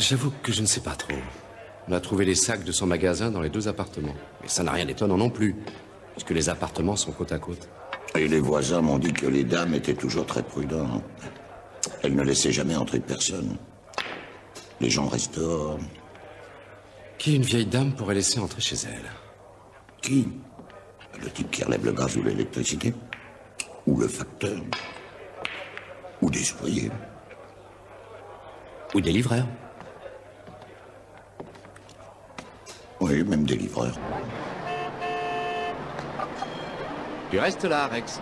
J'avoue que je ne sais pas trop. On a trouvé les sacs de son magasin dans les 2 appartements. Mais ça n'a rien d'étonnant non plus, puisque les appartements sont côte à côte. Et les voisins m'ont dit que les dames étaient toujours très prudentes. Elles ne laissaient jamais entrer personne. Les gens restent dehors. Qui une vieille dame pourrait laisser entrer chez elle? Qui? Le type qui relève le gaz ou l'électricité? Ou le facteur? Ou des ouvriers? Ou des livreurs? Oui, même des livreurs. Tu restes là, Rex.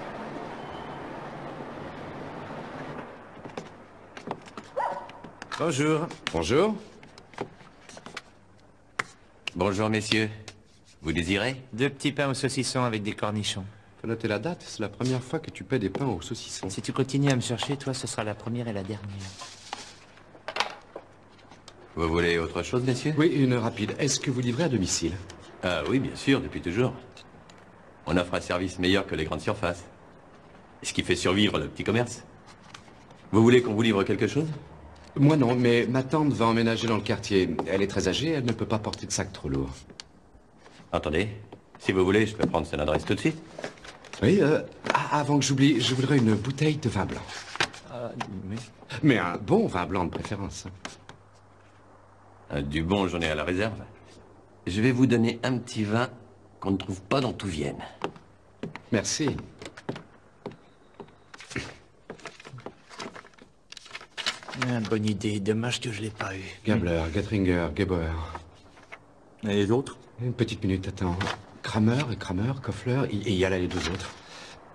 Bonjour. Bonjour. Bonjour, messieurs. Vous désirez? 2 petits pains au saucisson avec des cornichons. Faut noter la date, c'est la première fois que tu paies des pains au saucisson. Si tu continues à me chercher, toi, ce sera la première et la dernière. Vous voulez autre chose, messieurs? Oui, une rapide. Est-ce que vous livrez à domicile? Ah oui, bien sûr, depuis toujours. On offre un service meilleur que les grandes surfaces. Ce qui fait survivre le petit commerce. Vous voulez qu'on vous livre quelque chose? Moi non, mais ma tante va emménager dans le quartier. Elle est très âgée, elle ne peut pas porter de sac trop lourd. Attendez, si vous voulez, je peux prendre son adresse tout de suite. Oui, avant que j'oublie, je voudrais une bouteille de vin blanc. Oui. Mais un bon vin blanc de préférence. Du bon, j'en ai à la réserve. Je vais vous donner un petit vin qu'on ne trouve pas dans tout Vienne. Merci. Ah, bonne idée. Dommage que je l'ai pas eu. Gabler, Getringer, Gebauer. Et les autres? Une petite minute, attends. Kramer, Koffler, et il y a là les 2 autres.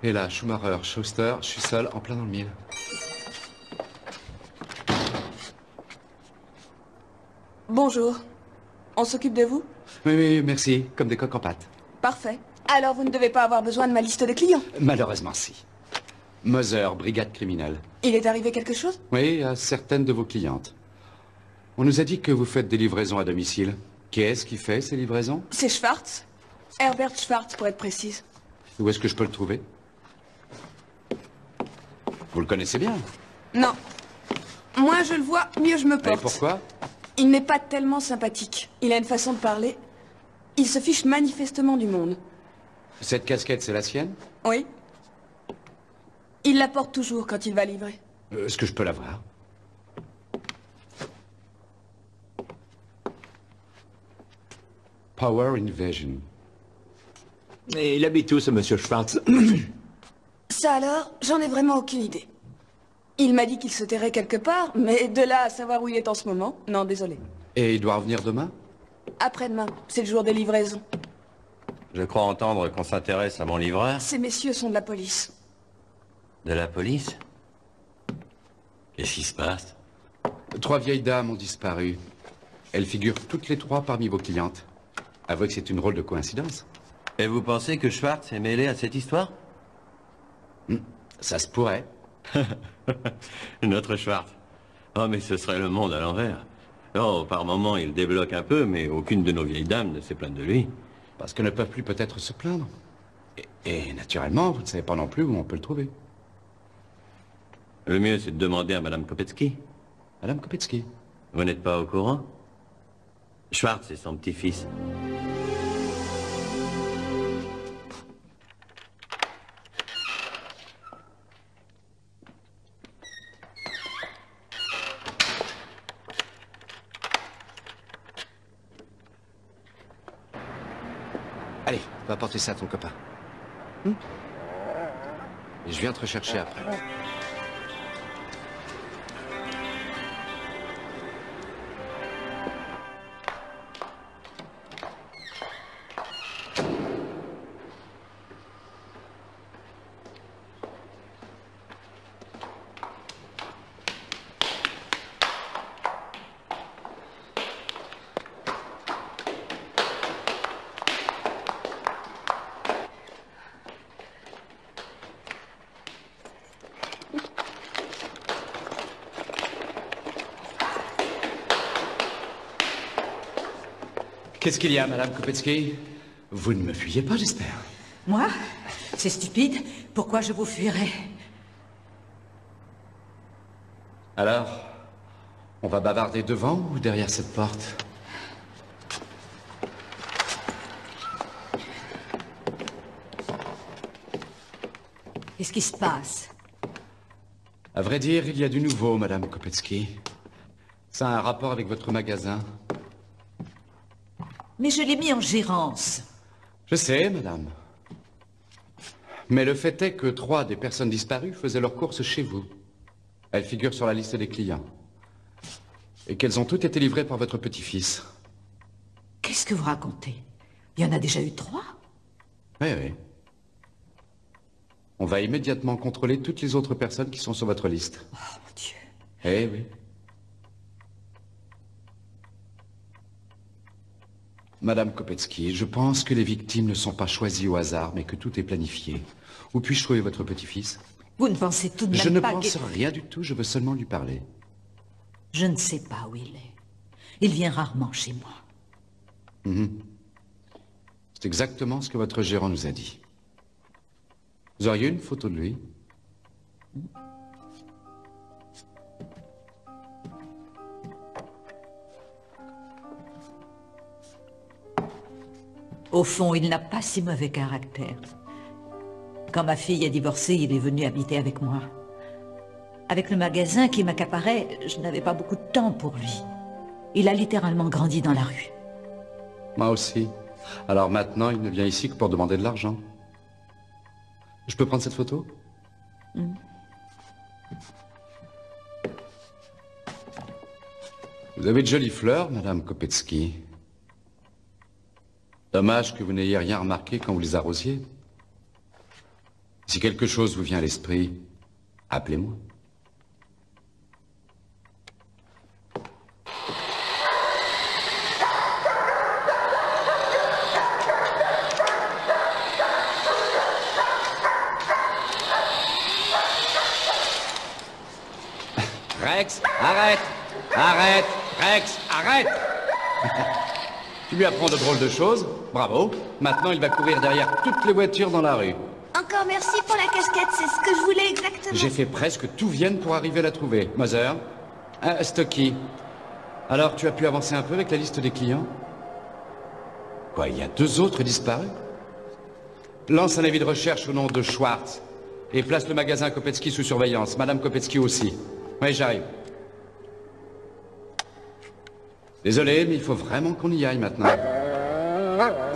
Et là, Schumacher, Schuster, je suis seul, en plein dans le mille. Bonjour. On s'occupe de vous? Oui, merci, comme des coques en pâte. Parfait. Alors vous ne devez pas avoir besoin de ma liste de clients. Malheureusement, si. Moser, brigade criminelle. Il est arrivé quelque chose? Oui, à certaines de vos clientes. On nous a dit que vous faites des livraisons à domicile. Qui est-ce qui fait ces livraisons? C'est Schwartz. Herbert Schwartz, pour être précise. Où est-ce que je peux le trouver? Vous le connaissez bien. Non. Moins je le vois, mieux je me Et porte. pourquoi? Il n'est pas tellement sympathique. Il a une façon de parler. Il se fiche manifestement du monde. Cette casquette, c'est la sienne? Oui. Il la porte toujours quand il va livrer. Est-ce que je peux la voir? Power Invasion. Et il habite où, ce monsieur Schwartz? Ça alors, j'en ai vraiment aucune idée. Il m'a dit qu'il se terrait quelque part, mais de là à savoir où il est en ce moment, non, désolé. Et il doit revenir demain? Après-demain, c'est le jour des livraisons. Je crois entendre qu'on s'intéresse à mon livreur. Ces messieurs sont de la police. De la police? Qu'est-ce qui se passe? 3 vieilles dames ont disparu. Elles figurent toutes les 3 parmi vos clientes. Avouez que c'est une drôle de coïncidence. Et vous pensez que Schwartz est mêlé à cette histoire? Ça se pourrait. Notre Schwartz. Oh, mais ce serait le monde à l'envers. Oh, par moments, il débloque un peu, mais aucune de nos vieilles dames ne s'est plainte de lui. Parce qu'elles ne peuvent plus peut-être se plaindre. Et naturellement, vous ne savez pas non plus où on peut le trouver. Le mieux, c'est de demander à Madame Kopetsky. Madame Kopetsky. Vous n'êtes pas au courant? Schwartz est son petit-fils. Allez, va apporter ça à ton copain. Et je viens te rechercher après. Qu'est-ce qu'il y a, Madame Kopetsky? Vous ne me fuyez pas, j'espère. Moi? C'est stupide. Pourquoi je vous fuirais? Alors, On va bavarder devant ou derrière cette porte? Qu'est-ce qui se passe? À vrai dire, il y a du nouveau, Madame Kopetsky. Ça a un rapport avec votre magasin. Mais je l'ai mis en gérance. Je sais, Madame. Mais le fait est que 3 des personnes disparues faisaient leurs courses chez vous. Elles figurent sur la liste des clients. Et qu'elles ont toutes été livrées par votre petit-fils. Qu'est-ce que vous racontez? Il y en a déjà eu 3? Oui, oui. On va immédiatement contrôler toutes les autres personnes qui sont sur votre liste. Oh, mon Dieu. Eh oui. Madame Kopetsky, je pense que les victimes ne sont pas choisies au hasard, mais que tout est planifié. Où puis-je trouver votre petit-fils? Vous ne pensez tout de même pas Je ne que... pense rien du tout, je veux seulement lui parler. Je ne sais pas où il est. Il vient rarement chez moi. C'est exactement ce que votre gérant nous a dit. Vous auriez une photo de lui? Au fond, il n'a pas si mauvais caractère. Quand ma fille a divorcé, il est venu habiter avec moi. Avec le magasin qui m'accaparait, je n'avais pas beaucoup de temps pour lui. Il a littéralement grandi dans la rue. Moi aussi. Alors maintenant, il ne vient ici que pour demander de l'argent. Je peux prendre cette photo? Vous avez de jolies fleurs, Madame Kopetsky. Dommage que vous n'ayez rien remarqué quand vous les arrosiez. Si quelque chose vous vient à l'esprit, appelez-moi. Rex, arrête! Arrête! Rex, arrête! Tu lui apprends de drôles de choses, bravo. Maintenant, il va courir derrière toutes les voitures dans la rue. Encore merci pour la casquette, c'est ce que je voulais exactement. J'ai fait presque tout Vienne pour arriver à la trouver. Mother, Stocky. Alors, tu as pu avancer un peu avec la liste des clients? Quoi, il y a 2 autres disparus? Lance un avis de recherche au nom de Schwartz et place le magasin Kopetsky sous surveillance. Madame Kopetsky aussi. Oui, j'arrive. Désolé, mais il faut vraiment qu'on y aille maintenant.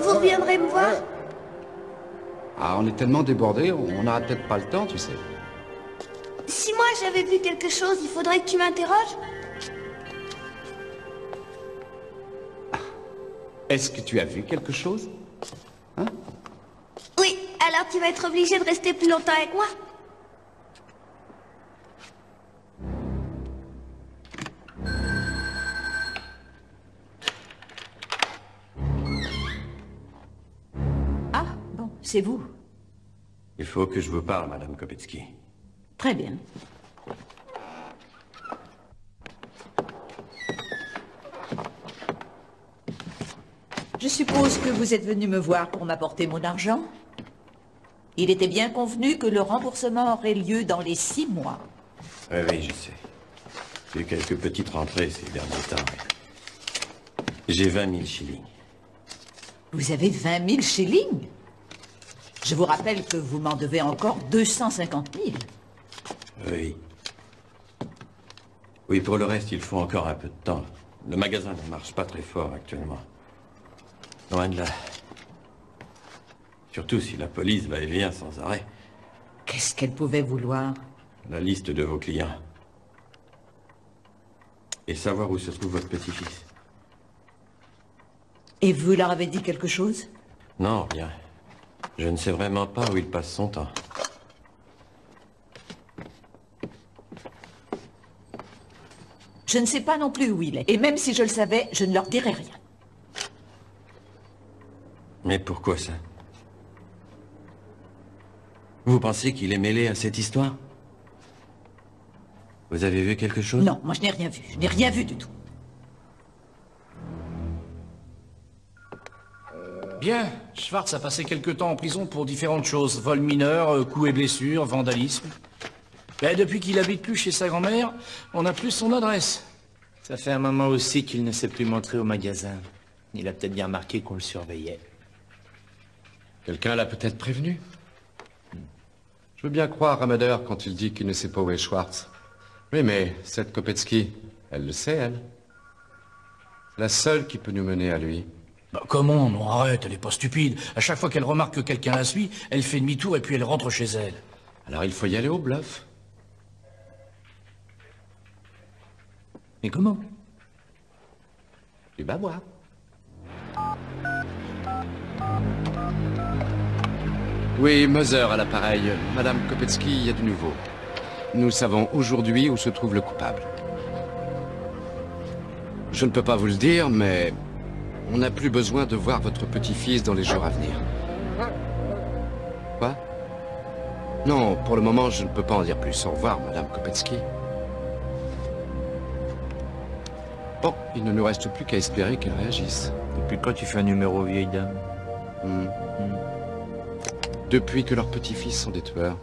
Vous reviendrez me voir? Ah, on est tellement débordés, on n'aura peut-être pas le temps, tu sais. Si moi j'avais vu quelque chose, il faudrait que tu m'interroges? Est-ce que tu as vu quelque chose? Hein? Oui, alors tu vas être obligé de rester plus longtemps avec moi. Ah, bon, c'est vous. Il faut que je vous parle, Madame Kopetsky. Très bien. Je suppose que vous êtes venu me voir pour m'apporter mon argent. Il était bien convenu que le remboursement aurait lieu dans les 6 mois. Oui, oui, je sais. J'ai eu quelques petites rentrées ces derniers temps. J'ai 20 000 shillings. Vous avez 20 000 shillings? Je vous rappelle que vous m'en devez encore 250 000. Oui. Oui, pour le reste, il faut encore un peu de temps. Le magasin ne marche pas très fort actuellement. Loin de là. Surtout si la police va et vient sans arrêt. Qu'est-ce qu'elle pouvait vouloir? La liste de vos clients. Et savoir où se trouve votre petit-fils. Et vous leur avez dit quelque chose? Non, rien. Je ne sais vraiment pas où il passe son temps. Je ne sais pas non plus où il est. Et même si je le savais, je ne leur dirais rien. Mais pourquoi ça? Vous pensez qu'il est mêlé à cette histoire? Vous avez vu quelque chose? Non, moi je n'ai rien vu. Je n'ai rien vu du tout. Bien, Schwartz a passé quelque temps en prison pour différentes choses. Vol mineur, coups et blessures, vandalisme. Ben, depuis qu'il habite plus chez sa grand-mère, on n'a plus son adresse. Ça fait un moment aussi qu'il ne s'est plus montré au magasin. Il a peut-être bien remarqué qu'on le surveillait. Quelqu'un l'a peut-être prévenu. Je veux bien croire Ramader quand il dit qu'il ne sait pas où est Schwartz. Oui, mais cette Kopetsky, elle le sait, elle. C'est la seule qui peut nous mener à lui. Bah, comment? Non, arrête, elle est pas stupide. À chaque fois qu'elle remarque que quelqu'un la suit, elle fait demi-tour et puis elle rentre chez elle. Alors il faut y aller au bluff. Mais comment? Tu vas voir. Oui, Moser à l'appareil. Madame Kopetsky, il y a du nouveau. Nous savons aujourd'hui où se trouve le coupable. Je ne peux pas vous le dire, mais on n'a plus besoin de voir votre petit-fils dans les jours à venir. Quoi? Non, pour le moment, je ne peux pas en dire plus. Au revoir, Madame Kopetsky. Bon, il ne nous reste plus qu'à espérer qu'elle réagisse. Depuis quand tu fais un numéro vieille dame? Depuis que leurs petits-fils sont des tueurs.